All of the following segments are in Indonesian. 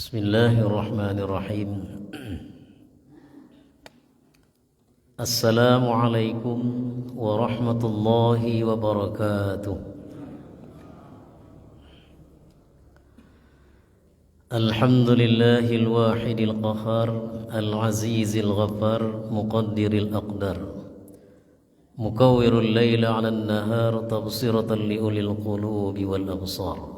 Bismillahirrahmanirrahim. Assalamualaikum warahmatullahi wabarakatuh. Alhamdulillahil wahidil qahar, al-azizil ghaffar, muqaddiril aqdar, mukawwirul layla 'alan nahar, tabsiratan liulil qulubi wal absar.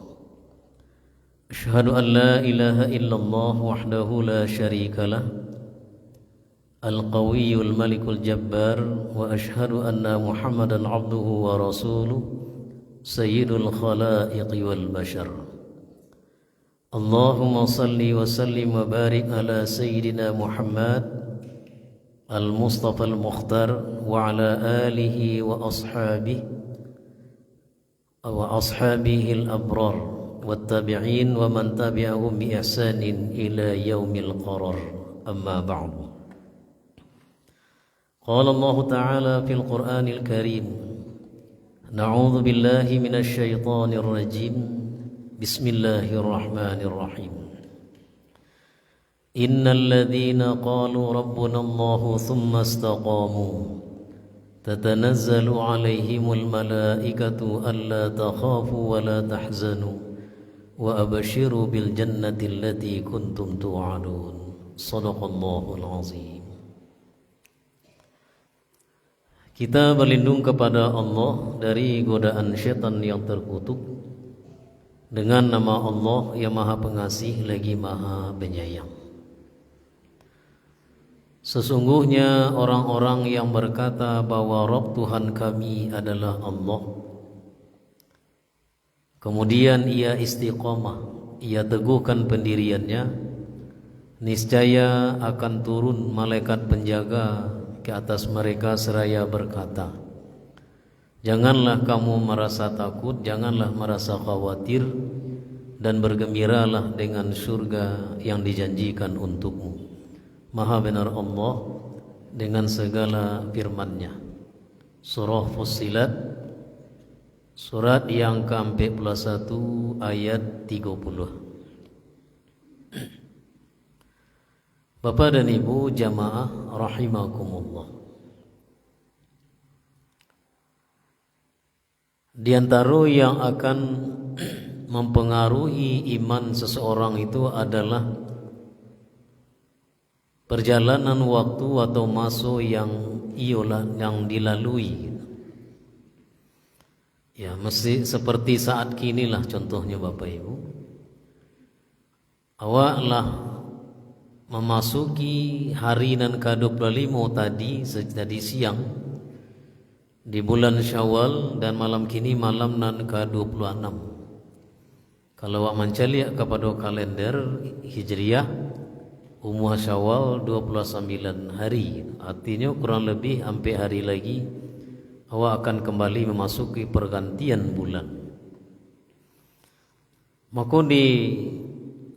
Asyhadu an la ilaha illallah wahdahu la syarika lah, al-qawiyyul malikul jabbar, wa asyhadu anna Muhammadan abduhu wa rasuluh, sayyidul khalaiqi wal bashar. Allahumma salli wa sallim wa barik ala sayyidina Muhammad al-Mustafa al-Mukhtar wa ala alihi wa ashabihi al-abrar wattabi'in wa man tabi'ahum bi ihsanin ila yaumil qarar. Amma ba'du. Qala Allah Ta'ala fil Qur'anil Karim, na'udzu billahi minasy syaithanir rajim. Bismillahirrahmanirrahim. Innal ladzina qalu rabbuna Allah thumma istaqamu tatanazzalu 'alaihimul malaikatu alla takhafu wa la tahzanu wa abashiru bil jannati allati kuntum tu'adun. Shadaqallahul azim. Kita berlindung kepada Allah dari godaan syaitan yang terkutuk dengan nama Allah yang Maha Pengasih lagi Maha Penyayang. Sesungguhnya orang-orang yang berkata bahwa Rabb Tuhan kami adalah Allah, kemudian ia istiqamah, ia teguhkan pendiriannya, niscaya akan turun malaikat penjaga ke atas mereka seraya berkata, janganlah kamu merasa takut, janganlah merasa khawatir, dan bergembiralah dengan surga yang dijanjikan untukmu. Maha benar Allah dengan segala firman-Nya. Surah Fussilat, surat yang ke-41 ayat 30. Bapak dan Ibu jamaah rahimakumullah, di antara yang akan mempengaruhi iman seseorang itu adalah perjalanan waktu atau masa yang dilalui. Ya, mesti seperti saat kini lah contohnya Bapak Ibu. Awaklah memasuki hari nan ke-25 tadi siang di bulan Syawal, dan malam kini malam nan ke-26. Kalau awak mencari kepada kalender Hijriah, umur Syawal 29 hari, artinya kurang lebih hampir hari lagi awak akan kembali memasuki pergantian bulan. Maka di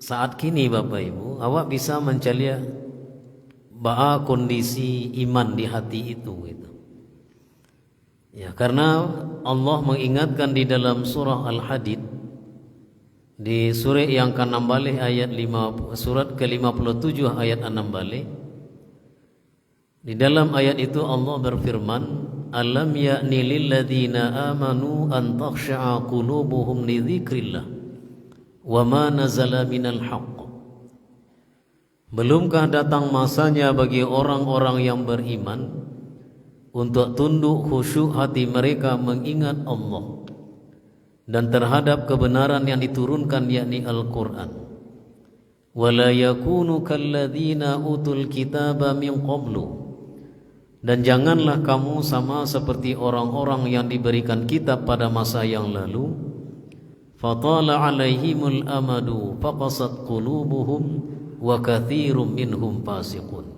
saat kini Bapak Ibu, awak bisa mencari bahwa kondisi iman di hati itu gitu. Ya, karena Allah mengingatkan di dalam surah Al-Hadid, di surah yang ke-6 balik ayat 5, surat ke-57 ayat 6 balik. Di dalam ayat itu Allah berfirman, alam ya'ni lil ladzina amanu an takhsha'a qulubuhum li dzikrillah wa ma nazala minal haqq. Belumkah datang masanya bagi orang-orang yang beriman untuk tunduk khusyuk hati mereka mengingat Allah dan terhadap kebenaran yang diturunkan, yakni Al-Quran. Wala yakunu kalladzina utul kitaba min qablu, dan janganlah kamu sama seperti orang-orang yang diberikan kitab pada masa yang lalu. Fatala alaihimul amadu faqasat qulubuhum wa katsirum minhum fasiqun.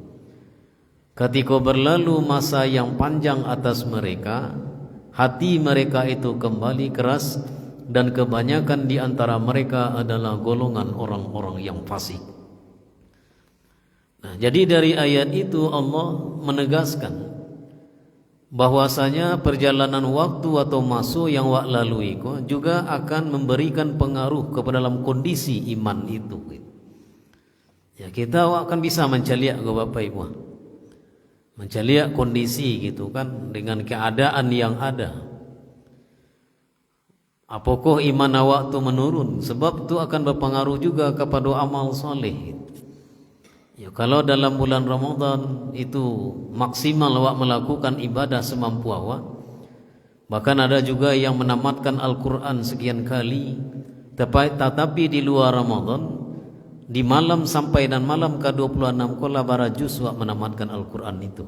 Ketika berlalu masa yang panjang atas mereka, hati mereka itu kembali keras, dan kebanyakan di antara mereka adalah golongan orang-orang yang fasik. Nah, jadi dari ayat itu Allah menegaskan bahwasanya perjalanan waktu atau masa yang wak lalui juga akan memberikan pengaruh kepada dalam kondisi iman itu. Ya kita akan bisa mencaliak ke Bapak Ibu. Mencaliak kondisi gitu kan dengan keadaan yang ada. Apakah iman awak tu menurun? Sebab tu akan berpengaruh juga kepada amal soleh. Ya kalau dalam bulan Ramadan itu maksimal awak melakukan ibadah semampu awak. Bahkan ada juga yang menamatkan Al-Quran sekian kali. Tetapi di luar Ramadan, di malam sampai dan malam ke-26 kola barajus awak menamatkan Al-Quran itu.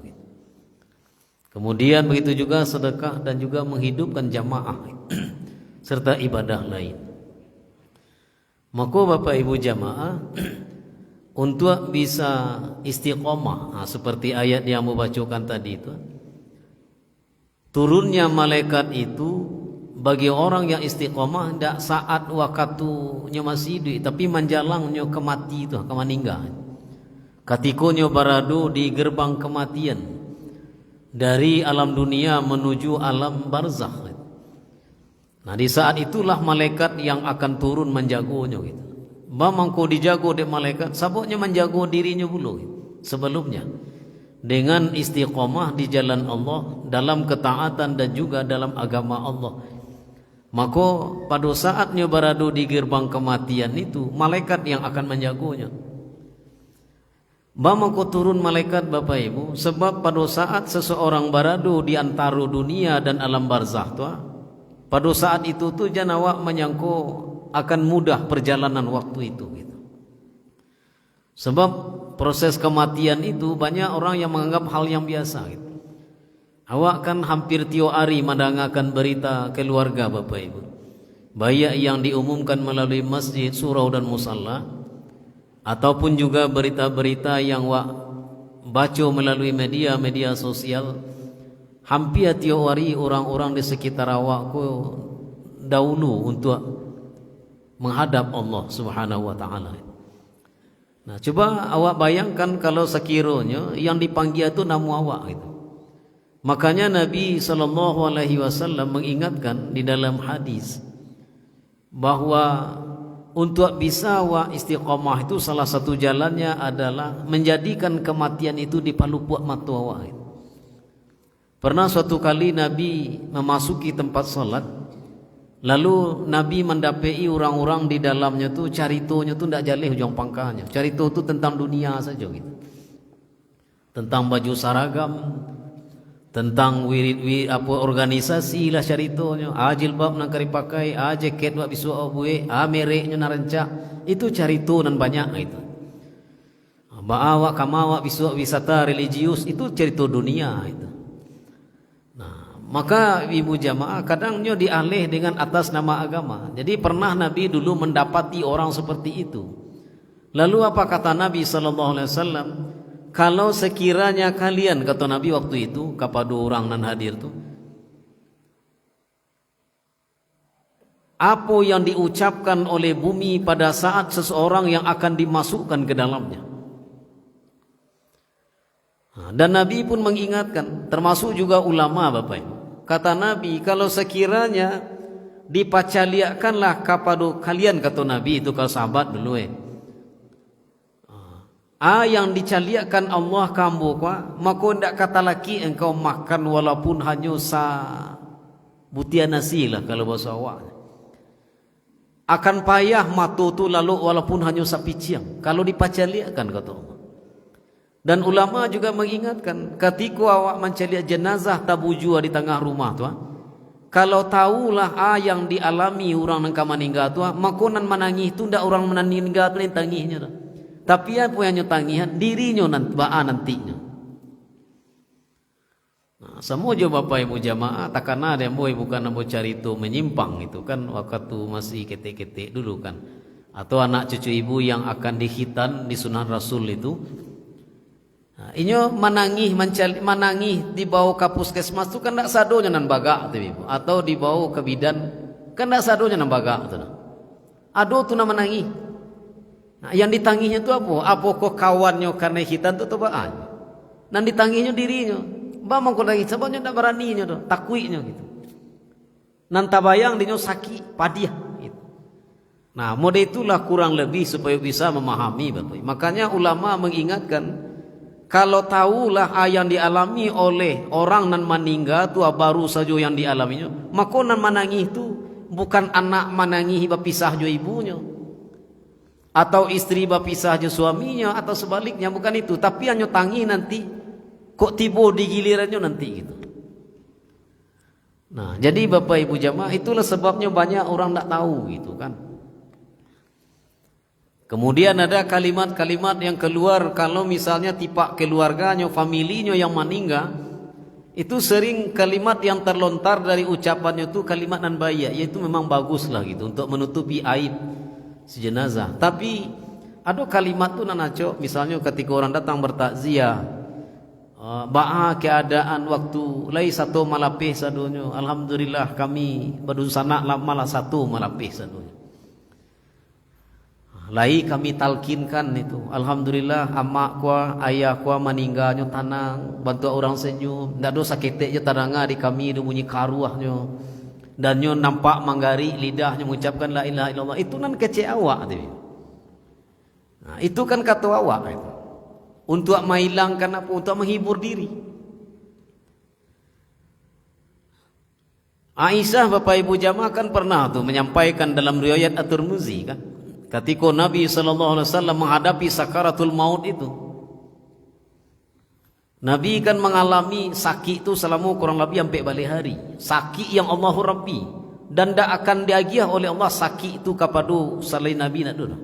Kemudian begitu juga sedekah dan juga menghidupkan jamaah serta ibadah lain. Maka Bapak Ibu jamaah untuk bisa istiqomah seperti ayat yang membacakan tadi itu, turunnya malaikat itu bagi orang yang istiqomah tidak saat waktunya masih hidup, tapi menjalangnya ke mati itu, ke meninggal. Katikonya barado di gerbang kematian dari alam dunia menuju alam barzakh. Nah di saat itulah malaikat yang akan turun menjagonya gitu. Bamangko dijago oleh malaikat, sabuknya menjago dirinya dulu gitu, sebelumnya. Dengan istiqomah di jalan Allah, dalam ketaatan dan juga dalam agama Allah. Maka pada saatnya berada di gerbang kematian itu, malaikat yang akan menjagonya. Bamangko turun malaikat Bapak Ibu, sebab pada saat seseorang berada di antara dunia dan alam barzakh tu, pada saat itu tu janawak menyangko akan mudah perjalanan waktu itu gitu. Sebab proses kematian itu banyak orang yang menganggap hal yang biasa gitu. Awak kan hampir tiap hari mendengarkan berita keluarga Bapak Ibu. Baik yang diumumkan melalui masjid, surau dan musalla, ataupun juga berita-berita yang awak baca melalui media sosial. Hampir tiap hari orang-orang di sekitar awak ku dahulu untuk menghadap Allah Subhanahu wa taala. Nah, coba awak bayangkan kalau sekiranya yang dipanggil itu nama awak gitu. Makanya Nabi sallallahu alaihi wasallam mengingatkan di dalam hadis bahwa untuk bisa awak istiqamah itu salah satu jalannya adalah menjadikan kematian itu di palupuk mata awak. Pernah suatu kali Nabi memasuki tempat salat, lalu Nabi mendapati orang-orang di dalamnya tu caritonya tu tidak jaleh ujung pangkalnya. Carito tu tentang dunia saja gitu. Tentang baju seragam, tentang wirid apa organisasi lah caritonya. Jilbab nak kari pakai, jaket buat bisu abue, mereknya narencak. Itu carito dan banyak itu. Baawak kamawak bisu wisata religius itu carito dunia itu. Maka ibu jamaah kadangnya dialih dengan atas nama agama. Jadi pernah Nabi dulu mendapati orang seperti itu. Lalu apa kata Nabi sallallahu alaihi wasallam? Kalau sekiranya kalian, kata Nabi waktu itu kepada orang nan hadir tu, apa yang diucapkan oleh bumi pada saat seseorang yang akan dimasukkan ke dalamnya. Dan Nabi pun mengingatkan, termasuk juga ulama Bapak Ibu. Kata Nabi, kalau sekiranya dipacaliakanlah kepada kalian, kata Nabi itu kalau sahabat dulu yang dicaliakan Allah kamu maka tidak kata laki engkau makan walaupun hanya butia nasi lah kalau bahasa awak. Akan payah matu tu lalu walaupun hanya sapiciang kalau dipacaliakan, kata Allah. Dan ulama juga mengingatkan ketika awak mencaliak jenazah tabujua di tengah rumah tu, kalau tahulah yang dialami orang yang meninggal tu, maka nan menangis tu ndak orang meninggal tu tangisnya tu. Tapi apa yang nyotangihan dirinya nantinya. Nah, semua je Bapak Ibu jamaah takkan ada yang bukan nak carito menyimpang itu kan waktu masih ketek-ketek dulu kan. Atau anak cucu ibu yang akan dikhitan di sunnah Rasul itu. Nah, inyo menangis dibawa ke puskesmas tu kan tak sadonya nan bagak tu ibu, atau dibawa ke bidan kan tak sadonya nan bagak tu. Ado tu nan menangis. Nah, yang ditanginya tu apa? Apa kok kawannya karena hitan tu tobaan. Nan ditanginya dirinya. Bamang kok lagi sebabnya tak beraninya tu, takuinya gitu. Nan tabayang dinyo sakit padiah gitu. Nah, model itulah kurang lebih supaya bisa memahami Bapak. Makanya ulama mengingatkan, kalau tahulah yang dialami oleh orang nan meninggal tu baru saja yang dialaminya, maka nan menangis itu bukan anak menangis berpisah jo ibunya, atau istri berpisah jo suaminya, atau sebaliknya, bukan itu. Tapi hanya tangi nanti kok tiba di gilirannya nanti gitu. Nah, jadi Bapak Ibu jamaah, itulah sebabnya banyak orang tak tahu gitu kan. Kemudian ada kalimat-kalimat yang keluar kalau misalnya tipe keluarganya, familinya yang meninggal, itu sering kalimat yang terlontar dari ucapannya itu kalimat nan baik, yaitu memang bagus lah gitu untuk menutupi aib si jenazah. Tapi ada kalimat tu nanaco, misalnya ketika orang datang bertakziah, ba'a keadaan waktu lai satu malapih sadunya, alhamdulillah kami berdusana malah satu malapih sadunya. Lai kami talkinkan itu, alhamdulillah amak kuah, ayah kuah meninggalnya tanang, bantu orang senyum, ndak do saketeknya tananga di kami do bunyi karuahnya, dan nyo nampak manggari lidahnya mengucapkan la ilaha illallah. Itu nan kece awak tu. Nah, itu kan kata awak itu. Untuk menghilangkan apa? Untuk menghibur diri. Aisyah Bapak Ibu jamaah kan pernah tuh menyampaikan dalam riwayat At-Tirmizi kan, ketika Nabi SAW menghadapi sakaratul maut itu, Nabi kan mengalami sakit itu selama kurang lebih sampai balik hari. Sakit yang Allahu Rabbi, dan tak akan diagiah oleh Allah sakit itu kepada selain Nabi nak dulu.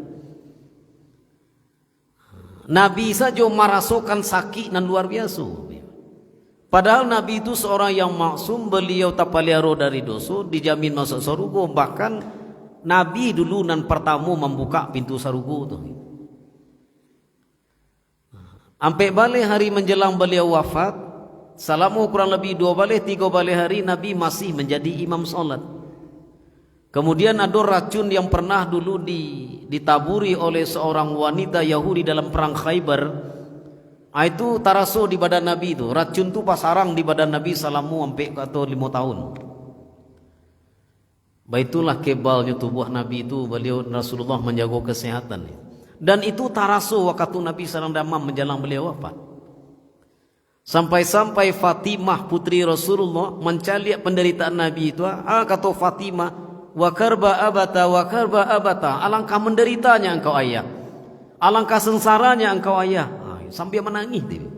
Nabi saja merasakan sakit nan luar biasa. Padahal Nabi itu seorang yang maksum, beliau tak paliaro dari dosa, dijamin masuk surga. Bahkan Nabi dulu nan pertama membuka pintu surga tu. Sampai balik hari menjelang beliau wafat, selama kurang lebih 2 balik 3 balik hari Nabi masih menjadi imam solat. Kemudian ada racun yang pernah dulu ditaburi oleh seorang wanita Yahudi dalam perang Khaybar. Itu taraso di badan Nabi itu. Racun itu pasarang di badan Nabi selama sampai kata 5 tahun. Baitulah kebalnya tubuh Nabi itu, beliau Rasulullah menjaga kesehatan. Dan itu taraso waktu Nabi SAW damam menjelang beliau wafat. Sampai-sampai Fatimah putri Rasulullah mencari penderitaan Nabi itu. Kata Fatimah, wa karba abata, alangkah menderitanya engkau ayah, alangkah sengsaranya engkau ayah, sampai menangis dia.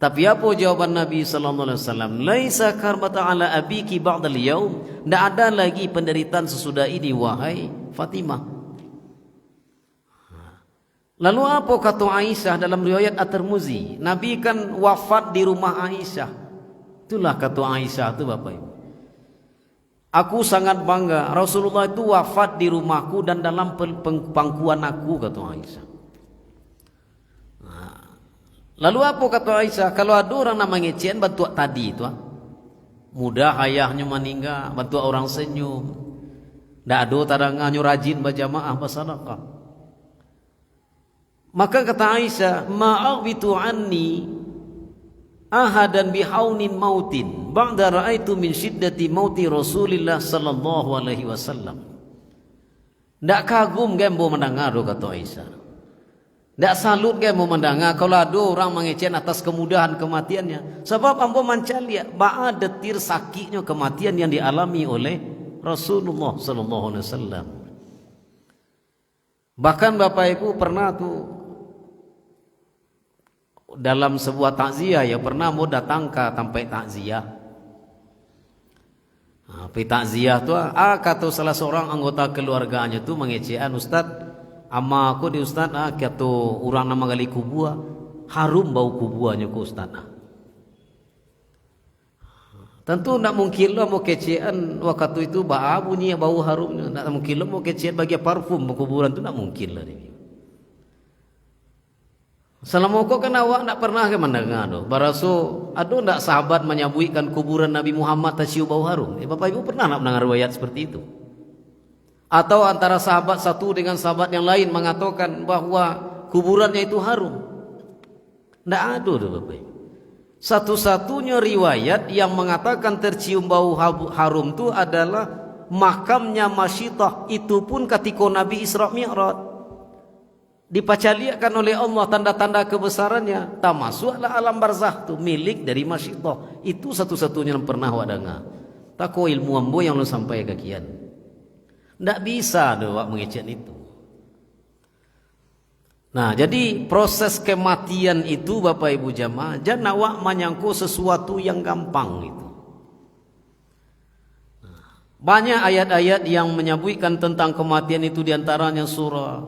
Tapi apa jawaban Nabi sallallahu alaihi wasallam? Laisa karbata ala abiki ba'dal yaum, tidak ada lagi penderitaan sesudah ini wahai Fatimah. Lalu apa kata Aisyah dalam riwayat At-Tirmizi? Nabi kan wafat di rumah Aisyah. Itulah kata Aisyah itu Bapak Ibu. Aku sangat bangga Rasulullah itu wafat di rumahku dan dalam pangkuan aku, kata Aisyah. Lalu apa kata Aisyah? Kalau ada orang namanya Cien bantu tadi itu, mudah ayahnya meninggal, bantu orang senyum, tidak ada tadangannya rajin berjamaah bersedekah. Maka kata Aisyah, ma'awitu anni ahadan bihaunin mautin ba'da ra'aitu min syiddati mauti Rasulillah sallallahu alaihi wasallam. Ndak kagum gembo mendengar kata Aisyah. Ndak salut gembo mendengar kalau ada orang mengecen atas kemudahan kematiannya. Sebab ambo mencari ba'a detir sakitnya kematian yang dialami oleh Rasulullah sallallahu alaihi wasallam. Bahkan Bapak Ibu pernah tuh dalam sebuah takziah ya, pernah mau datang ke tempat takziah. Tapi takziah tu kata salah seorang anggota keluarganya tu mengecehan, Ustaz, ama aku di Ustaz kata orang nama gali kubua, harum bau kubuanya ku Ustaz. Tentu tak mungkin lah mau kecehan waktu itu bunyi bau harumnya. Tak mungkin lah mau kecehan bagi parfum kuburan tu, tak mungkin lah ini. Selama kau kan awak tak pernah ke mendengar doh. Baraso ada tak sahabat menyabuikan kuburan Nabi Muhammad tercium bau harum? Bapak Ibu pernah nak mendengar riwayat seperti itu? Atau antara sahabat satu dengan sahabat yang lain mengatakan bahwa kuburannya itu harum? Tak ada doh Bapak Ibu. Satu-satunya riwayat yang mengatakan tercium bau harum itu adalah makamnya Masyitah itu pun ketika Nabi Isra Mi'raj dipacaliakan oleh Allah tanda-tanda kebesarannya. Tak masuklah alam barzah tu milik dari Masyitah. Itu satu-satunya yang pernah wadangan. Tak ko ilmu ambo yang lu sampai ke kian. Ndak bisa do wak mengecek itu. Nah, jadi proses kematian itu Bapak Ibu jamaah, jangan awak menyangka sesuatu yang gampang itu. Banyak ayat-ayat yang menyebutkan tentang kematian itu, diantaranya surah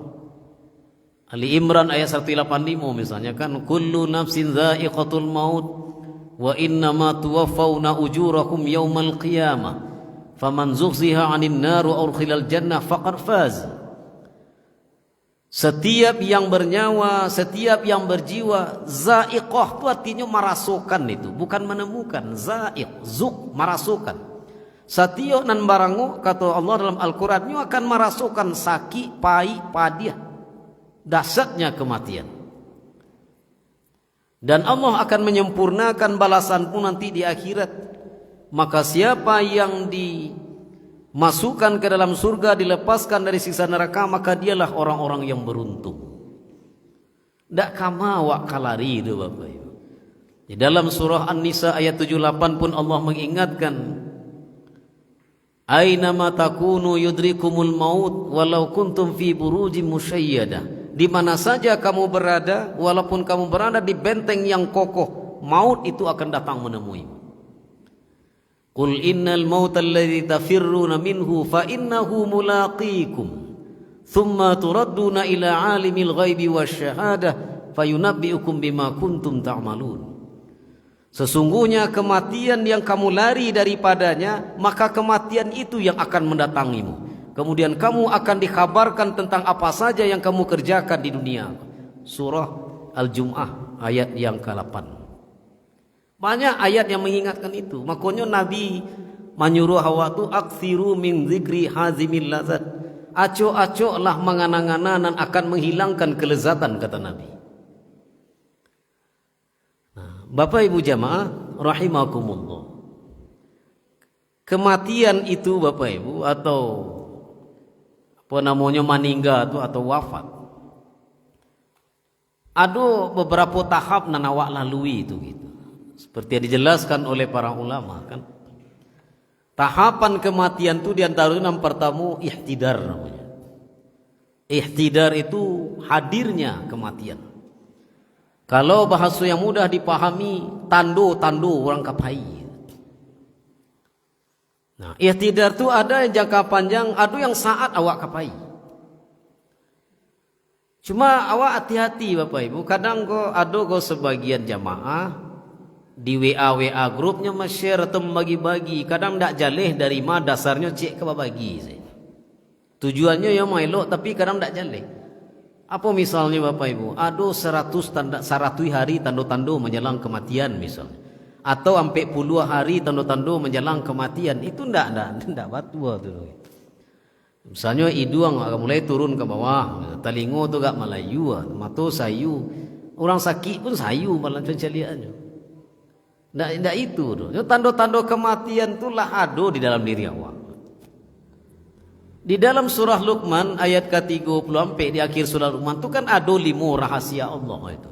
Ali Imran ayat 185 misalnya kan, kullu nafsin dha'iqatul maut wa innama tuwaffawna ujurakum yawmal qiyamah faman zuhziha 'anil nar wa udkhilal jannah faqad faz. Setiap yang bernyawa, setiap yang berjiwa, za'iqah itu artinya merasukan, itu bukan menemukan. Za'iq, zuk, merasukan. Setiap nan barangu kata Allah dalam Al-Quran, ini akan merasukan sakit, pahit, padih, dahsyatnya kematian. Dan Allah akan menyempurnakan balasan pun nanti di akhirat. Maka siapa yang dimasukkan ke dalam surga, dilepaskan dari siksa neraka, maka dialah orang-orang yang beruntung. Tak kama wak kalari itu Bapak Ibu. Di dalam surah An-Nisa ayat 78 pun Allah mengingatkan, Ainama takunu yudrikumul maut walau kuntum fi burujim musyayyadah. Di mana saja kamu berada, walaupun kamu berada di benteng yang kokoh, maut itu akan datang menemuimu. Qul innal mauta alladhi tafirruna minhu fa innahu mulaqikum thumma turadduna ila alimil ghaibi wasyahadah fayunabbiukum bima kuntum ta'malun. Sesungguhnya kematian yang kamu lari daripadanya, maka kematian itu yang akan mendatangimu. Kemudian kamu akan dikabarkan tentang apa saja yang kamu kerjakan di dunia. Surah Al-Jum'ah ayat yang ke-8. Banyak ayat yang mengingatkan itu. Makanya Nabi menyuruh hawa tu aktsiru min zikri hazimil lazat. Acok-acoklah menganang-angan akan menghilangkan kelezatan, kata Nabi. Nah, Bapak Ibu jamaah rahimakumullah. Kematian itu Bapak Ibu, atau apa namanya, meninggal itu atau wafat, ada beberapa tahap nan awak lalui itu gitu. Seperti yang dijelaskan oleh para ulama kan. Tahapan kematian itu diantaranya yang pertama ihtidar namanya. Ihtidar itu hadirnya kematian. Kalau bahasa yang mudah dipahami, tando-tando orang kapai. Nah, ihtidar itu ada yang jangka panjang, ada yang saat awak kapai. Cuma awak hati-hati Bapak Ibu, kadang ada sebagian jamaah di WA grupnya share atau membagi-bagi, kadang tak jaleh dari mana dasarnya cek ke bagi. Tujuannya yang mailok tapi kadang tak jaleh. Apa misalnya Bapak Ibu, ada 100 hari tanda-tanda menjelang kematian misalnya, atau sampai puluh hari tanda-tanda menjelang kematian, itu ndak batua tu. Misalnya hidung agak mulai turun ke bawah, telinga tu agak melayu, mata sayu, orang sakit pun sayu malah pencaliannya. Ndak itu tu. Tanda-tanda kematian itulah ada di dalam diri awak. Di dalam surah Luqman ayat ke-30 sampai di akhir surah Luqman itu kan ada 5 rahasia Allah itu.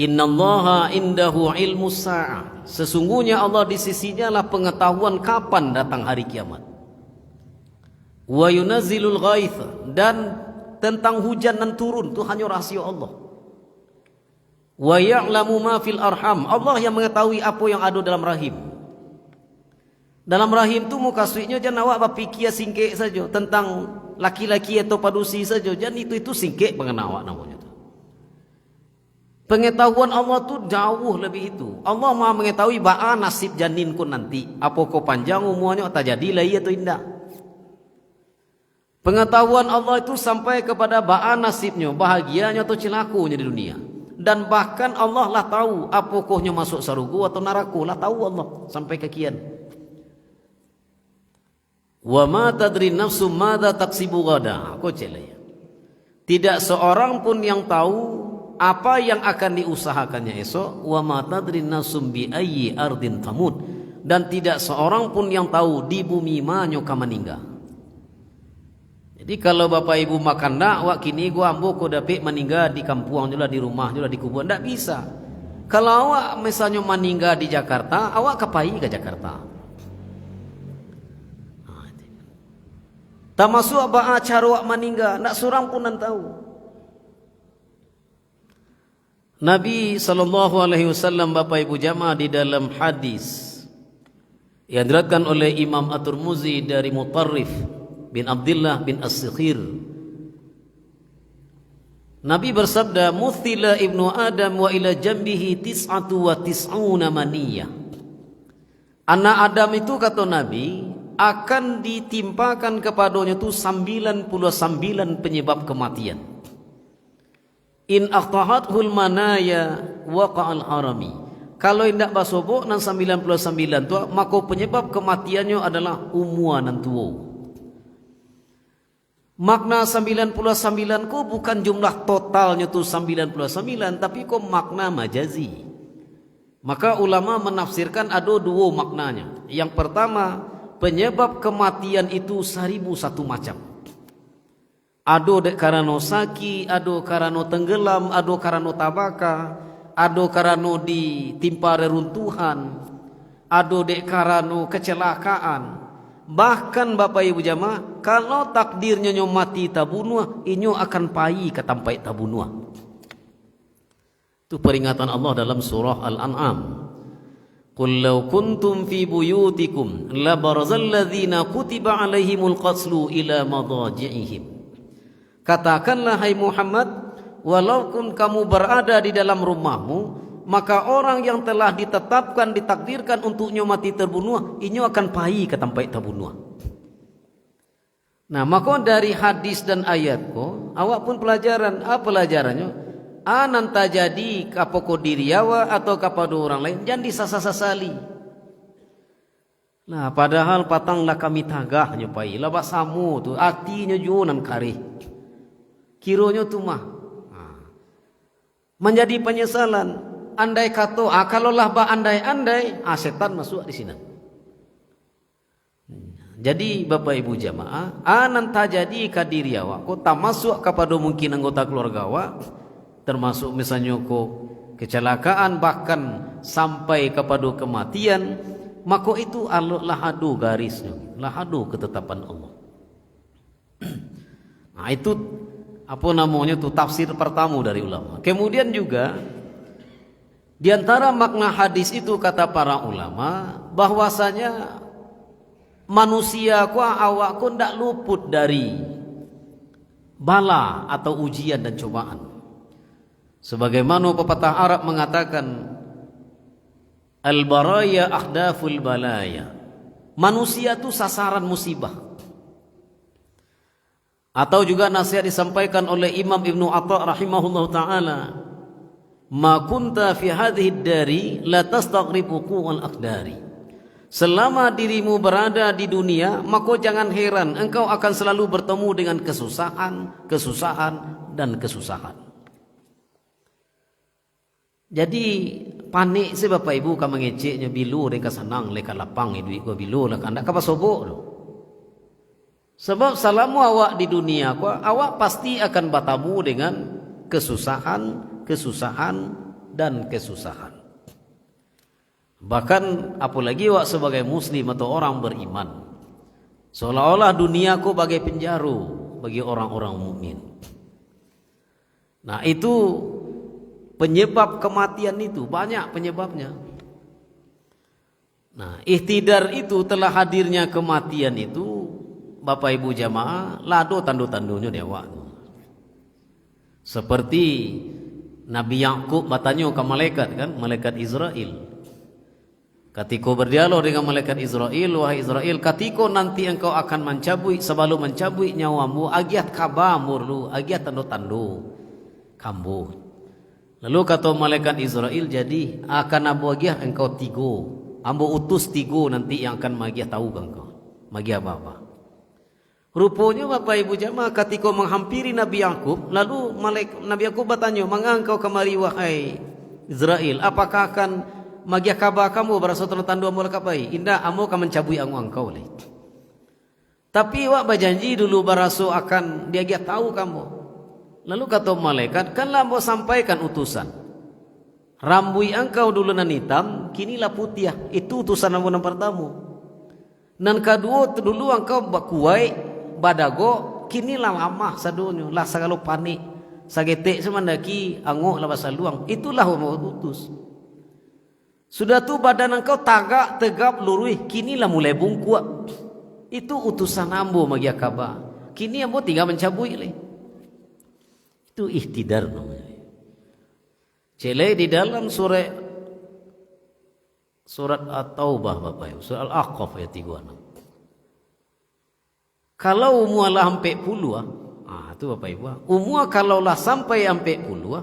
Innallaha indahu ilmu sa'ah. Sesungguhnya Allah di sisinya lah pengetahuan kapan datang hari kiamat. Wa yunazzilul ghaith, dan tentang hujan dan turun itu hanya rahasia Allah. Wa ya'lamu ma fil arham, Allah yang mengetahui apa yang ada dalam rahim. Dalam rahim tu muka suiknya jangan awak berfikir singkek saja tentang laki-laki atau padusi saja, jangan itu singkek pengen awak namanya tu. Pengetahuan Allah tu jauh lebih itu. Allah Maha mengetahui ba'a nasib janin ku nanti, apa ko panjang umurnya atau jadi lahir atau indah. Pengetahuan Allah itu sampai kepada ba'a nasibnya, bahagianya atau celakunya di dunia. Dan bahkan Allah lah tahu apa kohnya masuk sarugu atau neraka, lah tahu Allah sampai ke kian. Wa ma tadri nafsum madza taksibu ghadan. Tidak seorang pun yang tahu apa yang akan diusahakannya esok. Wa ma tadri nafsum bi ayyi ardin tamut. dan tidak seorang pun yang tahu di bumi manyo ka maningga. Jadi kalau bapak ibu makan wak kini gua ambo ko dapik maningga di kampung juga, di rumah juga, di kuburan, ndak bisa. Kalau awak misalnya maningga di Jakarta, awak kapai ke Jakarta. Tak masuk apa acara awak maningga, ndak seorang pun nan tahu. Nabi SAW bapak ibu jamaah di dalam hadis yang diriwayatkan oleh Imam At-Tirmidzi dari Mutarrif bin Abdullah bin As-Sikhir, Nabi bersabda, "Muthila ibnu Adam wa ila jambihi tis'atu wa tis'una maniyah." Anak Adam itu kata Nabi akan ditimpakan kepadanya itu 99 penyebab kematian. In aqtahathul manaya waqa'al harami. Kalau tidak basobok nan 99 tu, maka penyebab kematiannya adalah umuan tuo. Makna 99 ku bukan jumlah totalnya tu 99, tapi ku makna majazi. Maka ulama menafsirkan ada dua maknanya. Yang pertama, penyebab kematian itu 1001 macam. Ado dek karano saki, ado karano tenggelam, ado karano tabaka, ado karano ditimpa reruntuhan, ado dek karano kecelakaan. Bahkan bapak ibu jamaah, kalau takdirnya nyo mati tabunuah, inyo akan pai ke tampai tabunuah. Itu peringatan Allah dalam surah Al-An'am. Qul law kuntum fi buyutikum la barazal ladzina kutiba alaihimul qatlu ila madaji'ihim. Katakanlah hai Muhammad, walaupun kamu berada di dalam rumahmu, maka orang yang telah ditetapkan, ditakdirkan untuknya mati terbunuh, inyo akan pai ke tempat terbunuh. Nah, maka dari hadis dan ayatku, awak pun pelajaran. Apa pelajarannya? Nanta jadi kapoko diri awak atau kepada orang lain, jangan disasar-sasali. Nah, padahal patanglah kami tagahnya pai, labas samu tu, artinya jualan karih. Kironya tu mah menjadi penyesalan. Andai kata, kalaulah ba andai-andai, setan masuk di sini. Jadi bapak ibu jamaah, nanta jadi kadiri awak, ko tak masuk kepada mungkin anggota keluarga awak, termasuk misalnya ko kecelakaan bahkan sampai kepada kematian, maka itu lahadu garisnya, lahadu ketetapan Allah. Nah itu apa namanya tu tafsir pertama dari ulama. Kemudian juga di antara makna hadis itu kata para ulama bahwasanya manusia awak ndak luput dari bala atau ujian dan cobaan. Sebagaimana pepatah Arab mengatakan, al-baraya ahdaful balaya. Manusia itu sasaran musibah. Atau juga nasihat disampaikan oleh Imam Ibnu Atha rahimahullah ta'ala, ma kunta fi hadhihi dari la tastaghribu quwal aqdari. Selama dirimu berada di dunia, maka jangan heran engkau akan selalu bertemu dengan kesusahan, dan kesusahan. Jadi panik si bapak ibu ka mengeceknya bilu reka senang leka lapang duit gua bilu lah kandak ka pasobok lo. Sebab selama awak di dunia awak pasti akan bertemu dengan kesusahan dan kesusahan. Bahkan apalagi awak sebagai muslim atau orang beriman, seolah-olah dunia bagai penjara bagi orang-orang mukmin. Nah, itu penyebab kematian itu banyak penyebabnya. Nah, ihtidar itu telah hadirnya kematian itu bapak ibu jamaah lado tandu-tandunya dewa. Seperti Nabi Yakub bertanya ke malaikat kan, malaikat Israel. Ketika berdialog dengan malaikat Israel, wahai Israel, ketika nanti engkau akan mencabut, sebelum mencabut nyawamu, agiat kabamur lu, agiat tandu-tandu kambuh. Lalu kata malaikat Israel, jadi akan abu agiat engkau tigo, ambo utus tigo nanti yang akan magiah tahu engkau, magiah apa? Rupanya bapak ibu jamaah ketika menghampiri Nabi Yakub, lalu Nabi Yakub bertanya, "Mengapa engkau kemari wahai Israel? Apakah akan magia kaba kamu berasa tertandu amul kapai indah amu akan mencabui angkau leh. Tapi wak berjanji dulu baraso akan dia tahu kamu. Lalu kata malaikat, kanlah mau sampaikan utusan. Rambui engkau dulu nan hitam, kinilah putih. Itu utusan ambu yang pertama. Dan kedua dulu engkau bakuai badago, kinilah lama sadonyo. Lah sagalo panik, sagete semandaki angoh lah basal luang. Itulah mau utus. Sudah tu badan engkau tagak tegap lurui, kinilah mulai bungkuak. Itu utusan ambo magi akaba. Kini ambo tinggal mencabui le. Itu ihtidar namanya. Cele di dalam surat At-Taubah Bapak Ibu, surat Al-Aqaf ayat 36. Kalau umualah sampai puluh itu Bapak Ibu. Umua kalau lah sampai sampai puluh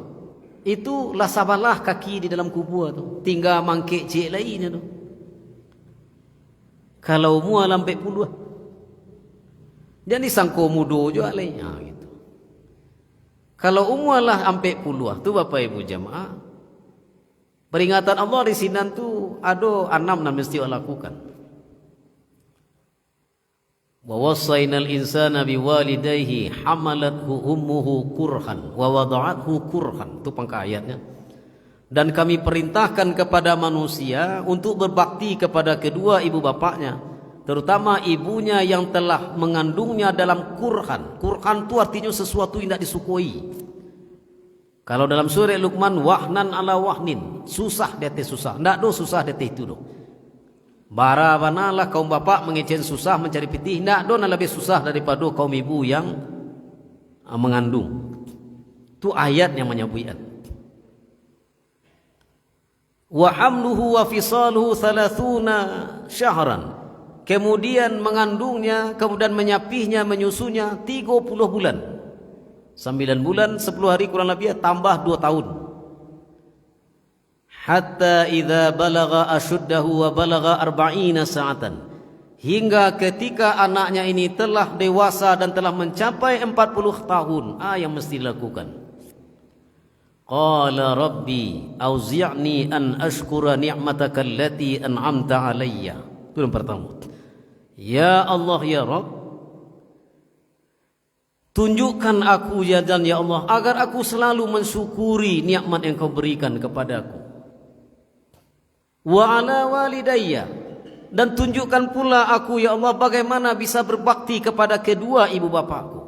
itu lah sabalah kaki di dalam kubur tu. Tinggal mangkek cik lainnya tu. Kalau umua sampai puluh. Jadi sangko mudo juga lainnya gitu. Kalau umualah sampai puluh tu Bapak Ibu jamaah. Peringatan Allah di sini tu ada 6 yang mesti lakukan. Wa wasainal insana biwalidayhi hamalathu ummuhu kurhan wa wada'athu kurhan. Itu pangka ayatnya. Dan kami perintahkan kepada manusia untuk berbakti kepada kedua ibu bapaknya, terutama ibunya yang telah mengandungnya dalam kurhan. Kurhan itu artinya sesuatu yang tidak disukui. Kalau dalam surah Luqman, wahnan ala wahnin, susah dete susah. Tidak do susah dete itu do. Bara banalah kaum bapak mengecen susah mencari pitih. Tidak do lebih susah daripada kaum ibu yang mengandung. Itu ayat yang menyabuian. Wa hamluhu wa fisaluhu 30 syahran. Kemudian mengandungnya, kemudian menyapihnya, menyusunya 30 bulan. 9 bulan 10 hari kurang lebih tambah 2 tahun. Hatta idza balagha ashuddahu wa balagha 40 sa'atan. Hingga ketika anaknya ini telah dewasa dan telah mencapai 40 tahun, yang mesti dilakukan. Qala rabbi auzi'ni an ashkura ni'mataka allati an'amta alayya. Itu yang pertama. Ya Allah ya Rabb, tunjukkan aku ya dan ya Allah agar aku selalu mensyukuri nikmat yang kau berikan kepadaku. Wa ala walidayya, dan tunjukkan pula aku ya Allah bagaimana bisa berbakti kepada kedua ibu bapakku.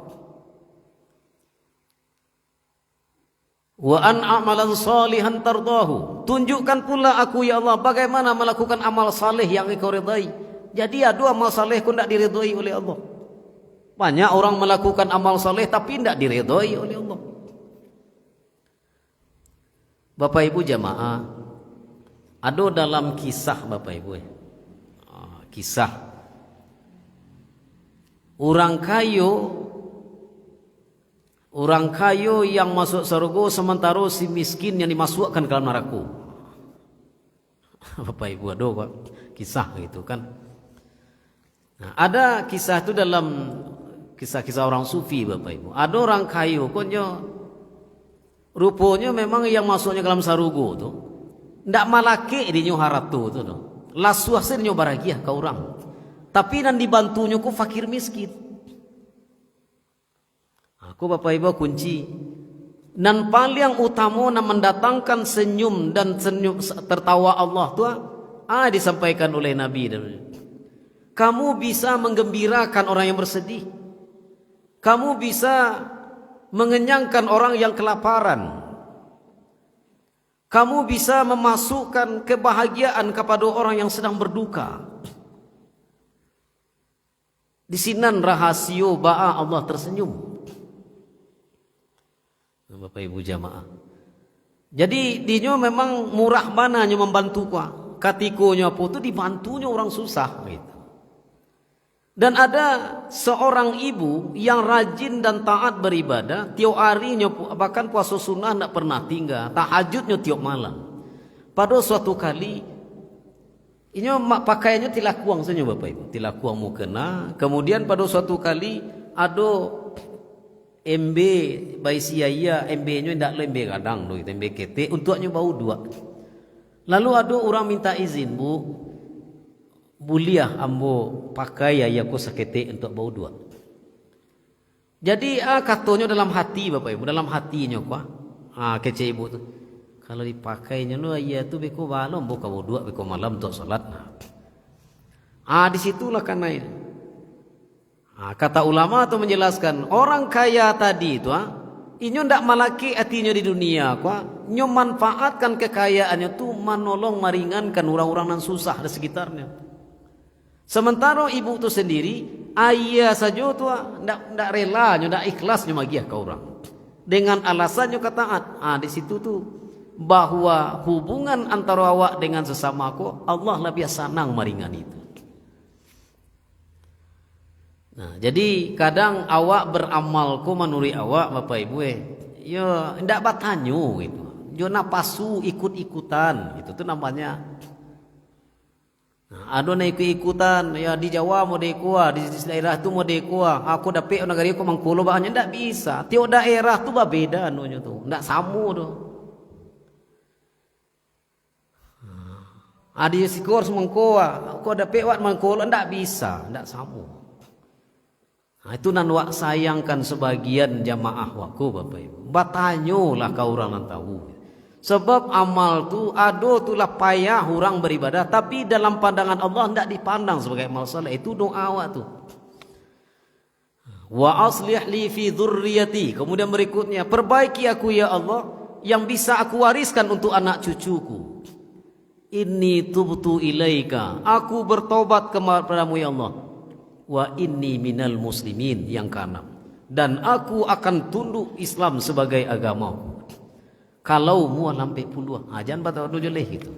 Wa an amalan salihan tardahu, tunjukkan pula aku ya Allah bagaimana melakukan amal saleh yang engkau ridai. Jadi ada amal saleh kau tidak diridai oleh Allah. Banyak orang melakukan amal saleh tapi tidak diridai oleh Allah. Bapak Ibu jamaah, ada dalam kisah Bapak Ibu kisah orang kayo yang masuk surga sementara si miskin yang dimasukkan ke dalam neraka. Bapak Ibu ada Pak kisah gitu kan. Nah, ada kisah itu dalam kisah-kisah orang sufi Bapak Ibu. Ada orang kayu konyo rupanya memang yang masuknya ke dalam sarugo tu ndak malake di nyuharat tu lasuh hasilnya baragiah ke orang. Tapi nan dibantunya ku fakir miskin. Aku Bapak Ibu kunci nan paling utama nan mendatangkan senyum dan senyum tertawa Allah tu disampaikan oleh Nabi. Kamu bisa menggembirakan orang yang bersedih. Kamu bisa mengenyangkan orang yang kelaparan. Kamu bisa memasukkan kebahagiaan kepada orang yang sedang berduka. Di sinan rahasio ba'a Allah tersenyum. Bapak Ibu jamaah. Jadi dia memang murah bananya membantu kuah. Katikonya apa itu dibantunya orang susah gitu. Dan ada seorang ibu yang rajin dan taat beribadah, tiap harinya bahkan puasa sunnah tidak pernah tinggal, tahajudnya tiap malam. Pada suatu kali, ini pakaiannya tilakuang saja Bapak Ibu, tilakuang mukena. Kemudian pada suatu kali ada MB bayi siaya, MB-nya tidak MB kadang, MB kete, untuknya bau dua. Lalu ada orang minta izin, buliah ambo pakai ya ko sakete untuk bau dua. Jadi katanya dalam hati Bapak Ibu, dalam hatinya kuah. Kece ibu tu. Kalau dipakainya lu ya tu beko malam buka bau dua beko malam untuk salat. Disitulah karena ini. Kata ulama tu menjelaskan orang kaya tadi tu inyo ndak malaki hatinya di dunia kuah. Nyo manfaatkan kekayaannya tu menolong meringankan orang-orang yang susah di sekitarnya. Sementara ibu tu sendiri ayah saja tu ndak rela, ndak ikhlas nyo magiah ke orang. Dengan alasannya kataat. Di situ tu bahwa hubungan antara awak dengan sesama aku Allah lebih senang meringan itu. Nah, jadi kadang awak beramal ku menuri awak Bapak Ibu ya ndak batanyo gitu. Jo napasu ikut-ikutan gitu tuh namanya. Ada na ikut-ikutan ya di Jawa mau dekua, di daerah tu mau dekua. Aku dapat negara aku mangkulo bahannya ndak bisa. Tiap daerah tu beda anunya tu. Ndak samu tu. Ada sikor semangkoa, aku dapat wat mangkulo ndak bisa, ndak samu. Itu nan wak sayangkan sebagian jamaah waku Bapak Ibu. Batanyo lah kau orang nan tahu. Sebab amal tu ado tulah payah orang beribadah tapi dalam pandangan Allah tidak dipandang sebagai amal saleh. Itu doa awak tu. Wa aslih li fi dzurriyyati. Kemudian berikutnya, perbaiki aku ya Allah yang bisa aku wariskan untuk anak cucuku. Inni tubtu ilaika. Aku bertobat kepadamu ya Allah. Wa inni minal muslimin yang keenam. Dan aku akan tunduk Islam sebagai agamaku. Kalau mu lampai puluh, jangan batal nujuleh gitu.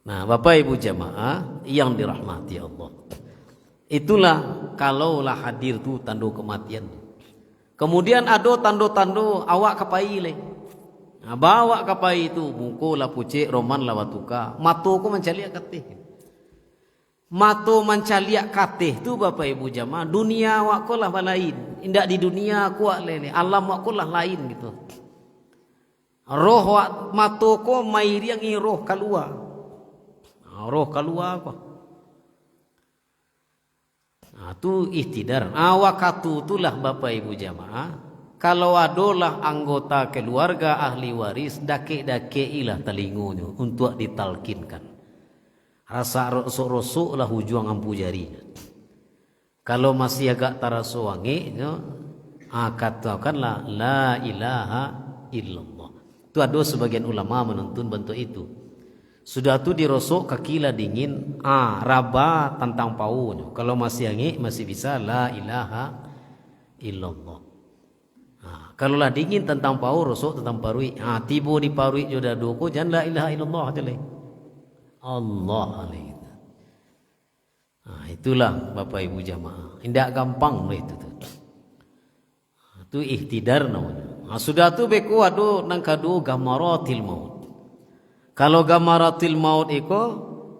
Nah, Bapak Ibu jamaah yang dirahmati Allah. Itulah kalaulah hadir tu tanda kematian. Kemudian ada tanda-tanda awak kapai le. Bawa kapai itu muko la pucik roman la watuka. Mato ko mencaliak katih. Mato mencaliak katih tu Bapak Ibu jamaah, dunia awak ko lah lain. Indak di dunia aku lele, alam awak ko lah lain gitu. Roh wak mato ko mairi yang roh keluar. Roh keluar ko. Tu ihtidar. Waktu itulah Bapak Ibu jamaah. Kalau adolah anggota keluarga ahli waris dake-dake ilah telingunya untuk ditalkinkan. Rasa rosok-rosok lah hujung ampu jari. Kalau masih agak taraso wangi, katakanlah la ilaha illallah. Itu ada sebagian ulama menuntun bentuk itu. Sudah tu dirosok kakila dingin, raba tentang paunya. Kalau masih yangi masih bisa la ilaha illallah. Kalau lah dingin tentang pau rosok tentang parui. Tibo di parui jodoh doko jangan la ilaha illallah aja le. Allah alaihi. Itulah Bapak Ibu jamaah. Tidak gampang itu tu. Itu ihtidar namanya. Sudah tu beku ado nang kadu gamaratil maut. Kalau gamaratil maut iko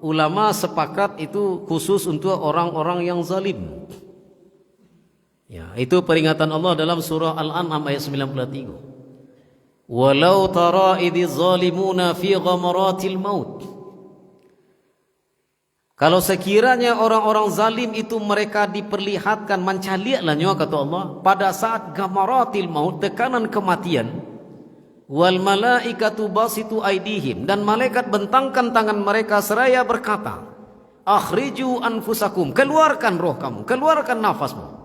ulama sepakat itu khusus untuk orang-orang yang zalim. Ya, itu peringatan Allah dalam surah Al-An'am ayat 93. Walau tara idz zalimuna fi gamaratil maut. Kalau sekiranya orang-orang zalim itu mereka diperlihatkan mencaliaklah nyawa kata Allah pada saat gamaratil maut, tekanan kematian, wal malaikatu basitu aidihim, dan malaikat bentangkan tangan mereka seraya berkata, akhriju anfusakum, keluarkan roh kamu, keluarkan nafasmu.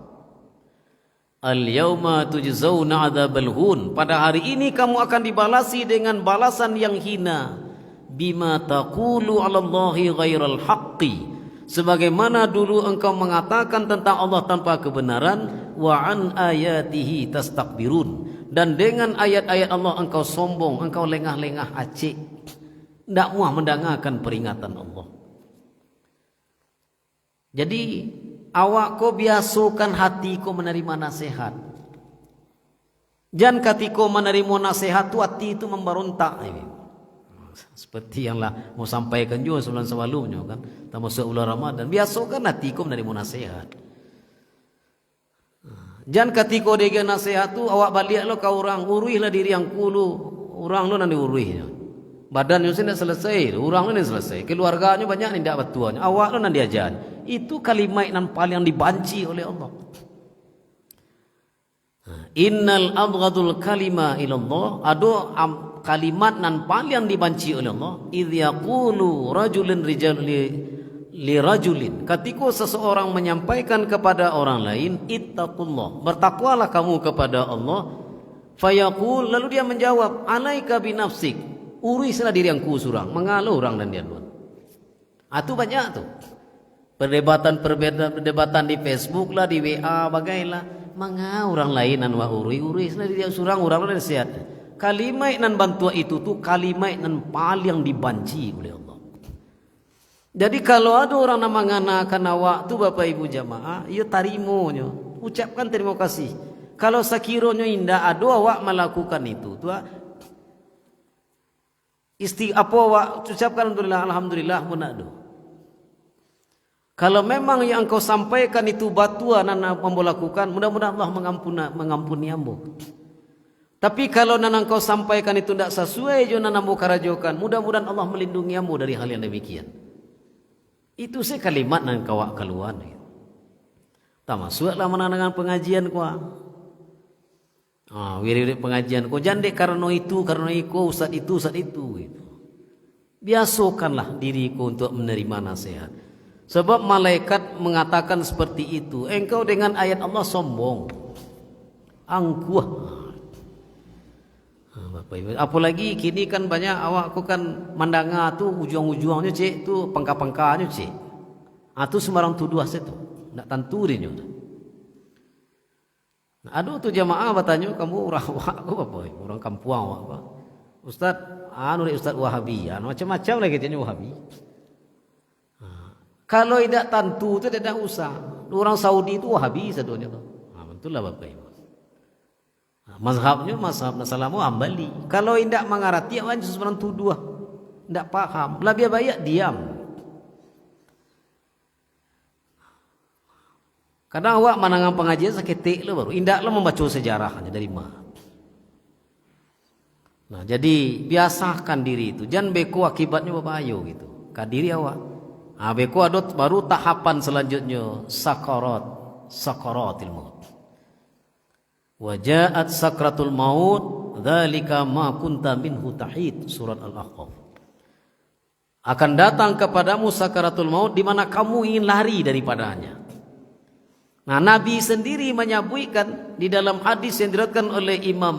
Al yauma tujzauna adzabal hun, pada hari ini kamu akan dibalasi dengan balasan yang hina. Bima taqulu 'ala Allahi ghairal haqqi, sebagaimana dulu engkau mengatakan tentang Allah tanpa kebenaran, wa an ayatihi tastakbirun, dan dengan ayat-ayat Allah engkau sombong, engkau lengah-lengah acik, tidak mau mendengarkan peringatan Allah. Jadi awak ko biasakan hati ko menerima nasihat. Jangan ketika menerima nasihat tu hati itu memberontak ini. Seperti yang lah mau sampaikan juga sebelum-sebelumnya kan, termasuk bulan Ramadan. Biasakan hati ko menerima nasihat. Jangan ketika dia nasihat tu awak balik lo ke orang, uruihlah diri yang kulu, orang lo nanti uruihnya. Badannya tidak selesai, orang lain selesai, keluarganya banyak ni tidak batuannya, awak lah nanti ajan. Itu kalimat yang paling dibanci oleh Allah. Innal abghadul kalima ilallah, ado kalimat nan paling dibanci oleh Allah. Idh yaqulu rajulun li rajulin, ketika seseorang menyampaikan kepada orang lain, ittaqullah, bertakwalah kamu kepada Allah. Fayaqul, lalu dia menjawab, alaika binafsik, urislah diri yang kusurang, mengalah orang dan dia luar. Itu banyak tuh perdebatan di Facebook lah, di WA bagailah, mengalah orang lain nan wa urislah diri yang surang, orang lain sehat. Kalimat nan bantua itu tuh kalimat nan paling dibanci oleh Allah. Jadi kalau ada orang nama nganakan awak tu Bapak Ibu jamaah, ia tarimonyo, ucapkan terima kasih. Kalau sekiranya indah ada awak melakukan itu, tu apa awak ucapkan alhamdulillah pun ada. Kalau memang yang engkau sampaikan itu batuan nana melakukan, mudah-mudahan Allah mengampuni ambo. Tapi kalau nana engkau sampaikan itu tidak sesuai jo nana mau karajokan, mudah-mudahan Allah melindungi ambo dari hal yang demikian. Itu sih kalimat nang kawak keluar. Tak masuklah menangan pengajian kuah. Wirid pengajian kau jandek karena itu ustaz itu gitu. Biasakanlah diriku untuk menerima nasihat. Sebab malaikat mengatakan seperti itu, engkau dengan ayat Allah sombong, angkuh. Bapak Ibu, apalagi kini kan banyak awakku kan mandanga tu ujung-ujungnya cek tu pangka-pangkanya cek. Tu sembarang tuduh aset tu, nak tanturin tu. Nah, aduh tu jamaah bertanya, kamu orang awak apa? Orang kampung awak apa? Ustaz, Ustaz Wahabi, macam-macam lagi tanya Wahabi. Kalau tidak tentu tu tidak usah. Orang Saudi itu Wahabi sedunia tu. Betul lah Bapak Ibu. Mazhabnya mazhab Nasalamu Ambali. Kalau tidak mengarati awan seseorang tuduh, tidak paham. Lebih baik diam. Kadang awak menangan pengajian seketik lo baru indak lo membaca sejarahnya dari mana. Nah, jadi biasakan diri itu. Jangan beku akibatnya berbahaya gitu. Kadiri awak. Beku adot baru tahapan selanjutnya sakaratil maut. Wajaat sakratul maut dzalika ma kunta minhu tahid, surat Al-Ahqaf. Akan datang kepadamu sakaratul maut di mana kamu ingin lari daripadanya. Nah, Nabi sendiri menyebutkan di dalam hadis yang diriwayatkan oleh Imam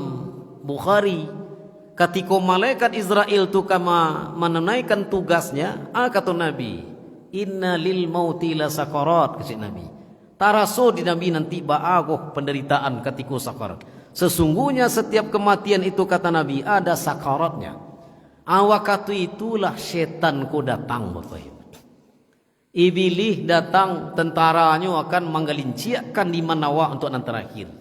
Bukhari, ketika malaikat Israel itu menunaikan tugasnya, kata Nabi, inna lil mauti la sakarat, kata Nabi. Taraso di Nabi nanti baagoh penderitaan ketika sakarat. Sesungguhnya setiap kematian itu, kata Nabi, ada sakaratnya. Waktu itulah setan ko datang, Bapak Ibu. Iblis datang, tentaranya akan menggelincirkan di manawa untuk nanti terakhir.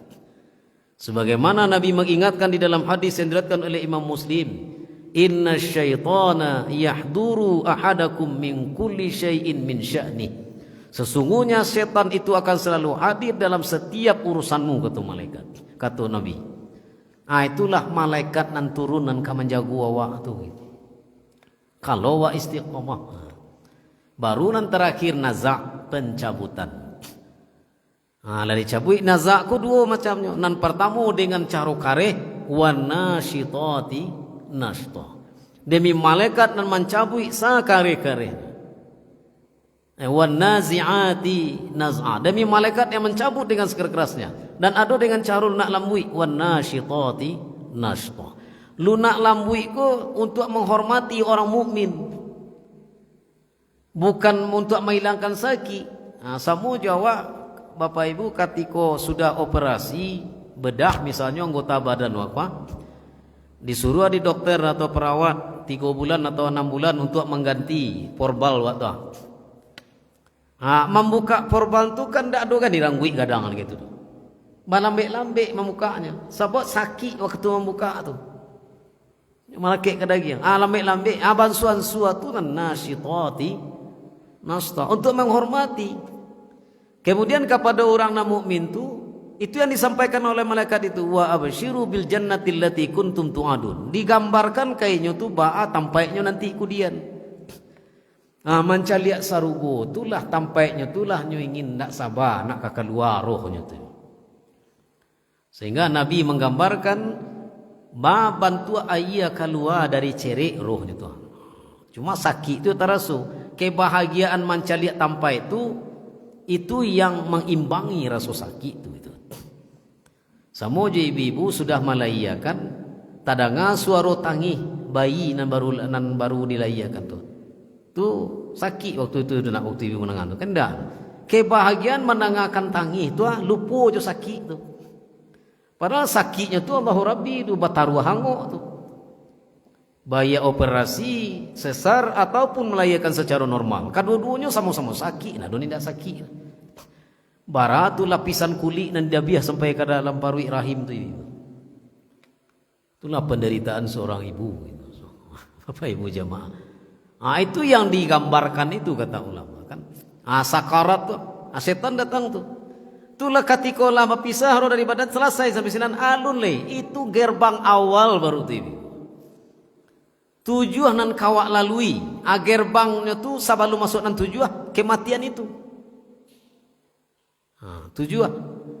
Sebagaimana Nabi mengingatkan di dalam hadis yang diriwayatkan oleh Imam Muslim, inna syaitana yahduru ahadakum min kulli syai'in min sya'nih. Sesungguhnya setan itu akan selalu hadir dalam setiap urusanmu, kata malaikat, kata Nabi. Itulah malaikat nan turunan ka menjaga awak tu. Kalau wa istiqamah, baru nan terakhir nazak, pencabutan. Lari cabut nazak ku dua macamnya. Nan pertama dengan cara kareh, wan nasyitati nashta. Demi malaikat nan mencabut sa kareh-kareh. Wan nazi'ati naz'a, demi malaikat yang mencabut dengan sekeras-kerasnya. Dan ada dengan cara lunak lambui, wan nasyitati nashta. Lunak lambui ku untuk menghormati orang mukmin, bukan untuk menghilangkan sakit. Sama jawab Bapak Ibu ketika sudah operasi bedah misalnya anggota badan apa, disuruh di dokter atau perawat 3 bulan atau 6 bulan untuk mengganti porbal waktu. Membuka porbal tu kan tak ada kan dirangguit gadang gitu. Melambek-lambek membukanya. Sebab sakit waktu membuka tu. Malakik ke daging. Lambek-lambek. Bansuan suatu kan nasyitati nasta, untuk menghormati. Kemudian kepada orang mukmin tu Itu yang disampaikan oleh malaikat itu, wa absyiru bil jannati allati kuntum tu'adun. Digambarkan kayaknya tu ba'a tampaknya nanti kudian. Mancaliak sarugo itulah tampaknya itulah nyo ingin nak sabar nak keluar rohnya tu. Sehingga Nabi menggambarkan bantu ayah keluar dari cerik rohnya tu. Cuma sakit itu terasu. Kebahagiaan mancaliak tampai itu yang mengimbangi rasa sakit itu. Samo je ibu-ibu sudah melayakan tadanga suara tangih bayi nan baru dilayakan tu. Tu sakit waktu itu nak waktu ibu menangan tu. Kan dah. Kebahagiaan mendengarkan tangih tu lupa je sakit tu. Padahal sakitnya tu Allahu Rabbi tu bataru hangok tu. Bayar operasi sesar ataupun melayakan secara normal. Kedua-duanya sama-sama sakit. Nah, doni tak sakit. Bara tu lapisan kulit dan dia biah sampai ke dalam parui rahim tu. Itulah penderitaan seorang ibu. Bapak ibu jamaah. Itu yang digambarkan itu kata ulama kan. Sakarat tu, setan datang tu. Itulah ketika lama pisah roh dari badan selesai sampai sinan alun le. Itu gerbang awal baru tu. Tujuan nan kawak lalui. Gerbangnya tu sebelum masuk nan tujuan kematian itu. Tujuan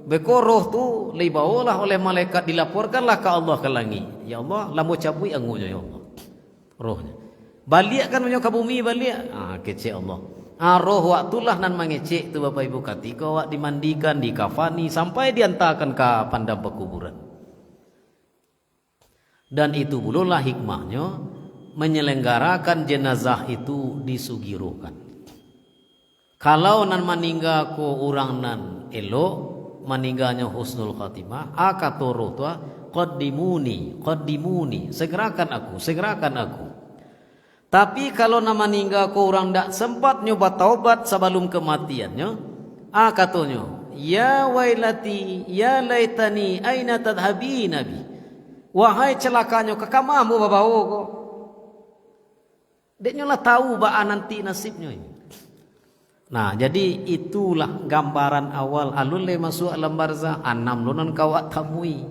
beko roh tu dibawalah oleh malaikat dilaporkanlah ke Allah ke langit. Ya Allah lamu cabui angunya ya Allah. Rohnya. Balik kan menyo ke bumi balik. Kecek Allah. Roh waktulah nan mengecek tu Bapak Ibu ketika wak dimandikan, dikafani sampai diantarkan ke pandang pekuburan. Dan itu pula hikmahnya menyelenggarakan jenazah itu disugirokan. Kalau nan meninggal ko orang nan elok, meninggalnya husnul khatimah, kata roh tu qaddimuni, segerakan aku. Tapi kalau nan meninggal ko orang dak sempat nyoba taubat sebelum kematiannya, katanya, ya wailati, ya laitani, aina tadhhabi nabi. Wahai celakanya ke kamamu babawo ko. Deknya lah tahu ba nanti nasibnya ini. Nah, jadi itulah gambaran awal alun le masuk alam barzah. 6 lunan kawak tamui.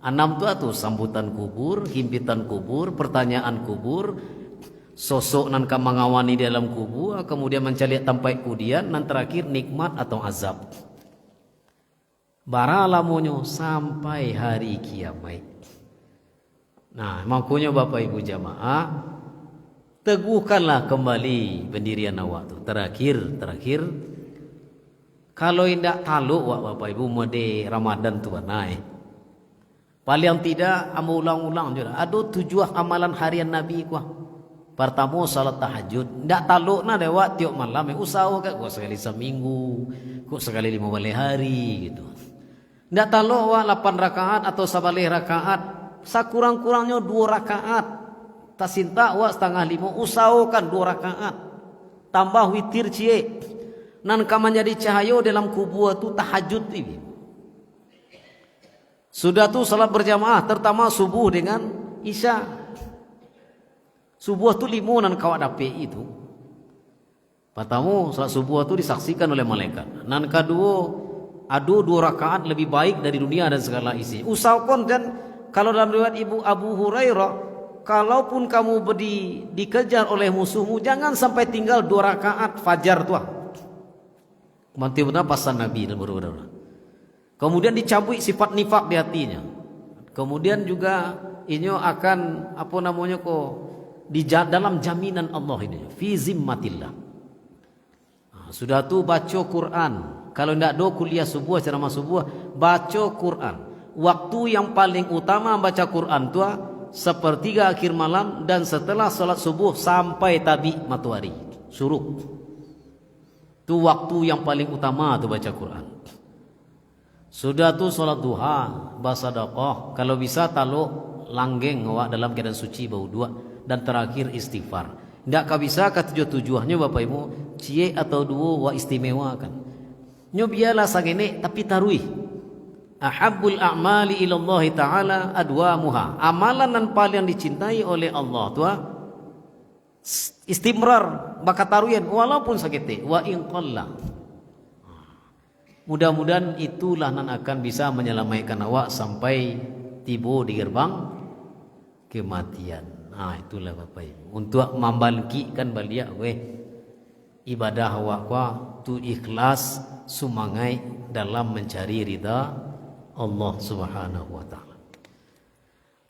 6 tu sambutan kubur, himpitan kubur, pertanyaan kubur, sosok nan ka mangawani dalam kubur, kemudian mencari tampai kudian, nan terakhir nikmat atau azab. Bara lamonyo sampai hari kiamat. Nah, makanya Bapak Ibu jamaah teguhkanlah kembali pendirian awak tu. Terakhir kalau indak taluk wak Bapak Ibu mode Ramadan tu naik. Paling tidak amu ulang-ulang juga. Ada 7 amalan harian Nabi kuah. Pertama salat tahajud. Ndak taluk na dewak tiap malam usaha kak sekali seminggu, kok sekali 5 hari gitu. Ndak taluk wak 8 rakaat atau 11 rakaat. Sakurang-kurangnya 2 rakaat. Tasinta wa setengah 5 usahakan 2 rakaat tambah witir cie nan ka menjadi cahaya dalam kubur tu tahajud ini. Sudah tu salat berjamaah terutama subuh dengan isya. Subuh tu 5 nan kawak dapat itu. Pertama salat subuh tu disaksikan oleh malaikat. Nan kedua adu 2 rakaat lebih baik dari dunia dan segala isi. Usahakan dan kalau dalam riwayat Ibu Abu Hurairah, kalaupun kamu dikejar oleh musuhmu, jangan sampai tinggal 2 rakaat fajar tuah. Manti benar pasan Nabi dan berulang. Kemudian dicabut sifat nifak di hatinya. Kemudian juga ini akan dalam jaminan Allah ini. Fi zimmatillah. Sudah tu baca Quran. Kalau tidak do kuliah subuh, ceramah subuh, baca Quran. Waktu yang paling utama baca Quran tuah sepertiga akhir malam dan setelah salat subuh sampai tabi matahari syuruk. Tu waktu yang paling utama tu baca Quran. Sudah tu salat duha, bersedekah, kalau bisa taluk langgeng awak dalam keadaan suci bau 2 dan terakhir istighfar. Ndak bisa ka tujuannya Bapak Ibu, cie atau 2 wa istimewa kan. Nyo biarlah sagene tapi tarui. Ahabbul a'mali ilallahi ta'ala adwamuha. Amalan yang paling dicintai oleh Allah tu istimrar bakat taruyan walaupun sakit wa in qalla. Mudah-mudahan itulah nan akan bisa menyelamatkan awak sampai tiba di gerbang kematian. Itulah Bapak Ibu. Untuk membalikkan balik ibadah awak tu ikhlas sumangai dalam mencari ridha Allah Subhanahu wa taala.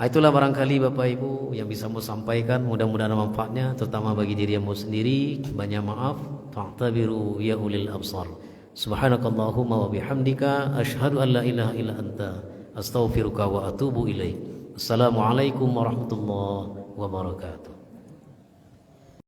Itulah barangkali Bapak Ibu yang bisa mau sampaikan, mudah-mudahan manfaatnya terutama bagi diri kamu sendiri. Banyak maaf, fa'tabiru ya ulil absar. Subhanakallahumma wa bihamdika asyhadu an la ilaha illa anta astaghfiruka wa atubu ilaik. Assalamualaikum warahmatullahi wabarakatuh.